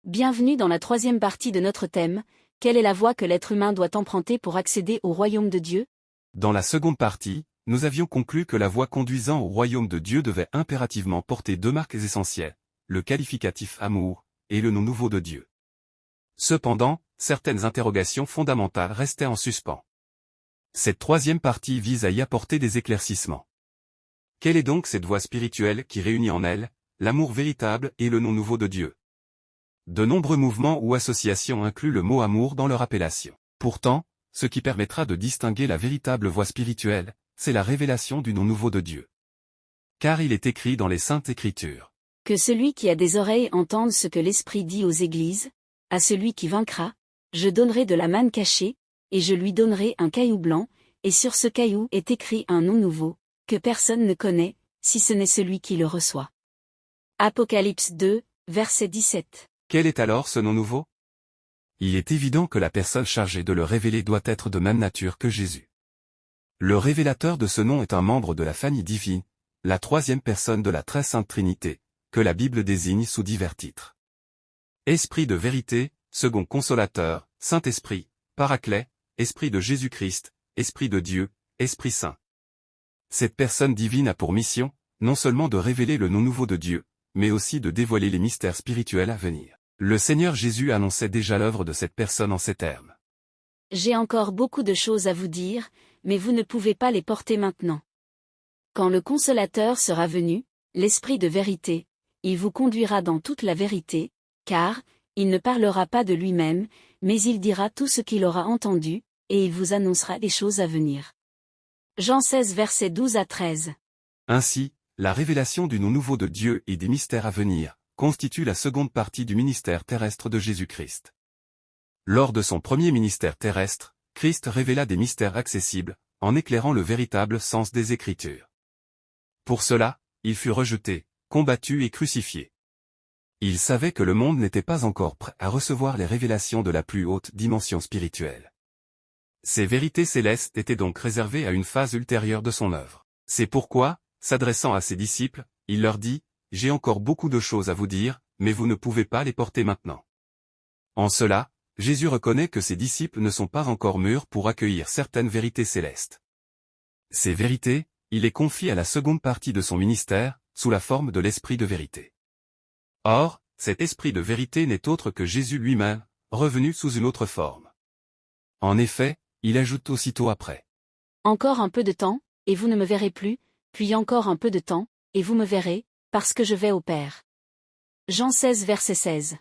Bienvenue dans la troisième partie de notre thème, quelle est la voie que l'être humain doit emprunter pour accéder au royaume de Dieu? Dans la seconde partie, nous avions conclu que la voie conduisant au royaume de Dieu devait impérativement porter deux marques essentielles, le qualificatif amour, et le nom nouveau de Dieu. Cependant, certaines interrogations fondamentales restaient en suspens. Cette troisième partie vise à y apporter des éclaircissements. Quelle est donc cette voie spirituelle qui réunit en elle l'amour véritable et le nom nouveau de Dieu? De nombreux mouvements ou associations incluent le mot amour dans leur appellation. Pourtant, ce qui permettra de distinguer la véritable voie spirituelle, c'est la révélation du nom nouveau de Dieu. Car il est écrit dans les Saintes Écritures. Que celui qui a des oreilles entende ce que l'Esprit dit aux églises, à celui qui vaincra, je donnerai de la manne cachée, et je lui donnerai un caillou blanc, et sur ce caillou est écrit un nom nouveau, que personne ne connaît, si ce n'est celui qui le reçoit. Apocalypse 2, verset 17. Quel est alors ce nom nouveau? Il est évident que la personne chargée de le révéler doit être de même nature que Jésus. Le révélateur de ce nom est un membre de la famille divine, la troisième personne de la très sainte Trinité, que la Bible désigne sous divers titres. Esprit de vérité, second consolateur, Saint-Esprit, Paraclet, Esprit de Jésus-Christ, Esprit de Dieu, Esprit Saint. Cette personne divine a pour mission, non seulement de révéler le nom nouveau de Dieu, mais aussi de dévoiler les mystères spirituels à venir. Le Seigneur Jésus annonçait déjà l'œuvre de cette personne en ces termes. J'ai encore beaucoup de choses à vous dire, mais vous ne pouvez pas les porter maintenant. Quand le Consolateur sera venu, l'Esprit de vérité, il vous conduira dans toute la vérité, car, il ne parlera pas de lui-même, mais il dira tout ce qu'il aura entendu, et il vous annoncera les choses à venir. Jean 16 versets 12 à 13. Ainsi, la révélation du nom nouveau de Dieu et des mystères à venir constitue la seconde partie du ministère terrestre de Jésus-Christ. Lors de son premier ministère terrestre, Christ révéla des mystères accessibles, en éclairant le véritable sens des Écritures. Pour cela, il fut rejeté, combattu et crucifié. Il savait que le monde n'était pas encore prêt à recevoir les révélations de la plus haute dimension spirituelle. Ces vérités célestes étaient donc réservées à une phase ultérieure de son œuvre. C'est pourquoi, s'adressant à ses disciples, il leur dit: « J'ai encore beaucoup de choses à vous dire, mais vous ne pouvez pas les porter maintenant. » En cela, Jésus reconnaît que ses disciples ne sont pas encore mûrs pour accueillir certaines vérités célestes. Ces vérités, il les confie à la seconde partie de son ministère, sous la forme de l'Esprit de vérité. Or, cet Esprit de vérité n'est autre que Jésus lui-même, revenu sous une autre forme. En effet, il ajoute aussitôt après: « Encore un peu de temps, et vous ne me verrez plus, puis encore un peu de temps, et vous me verrez, parce que je vais au Père. » Jean 16 verset 16.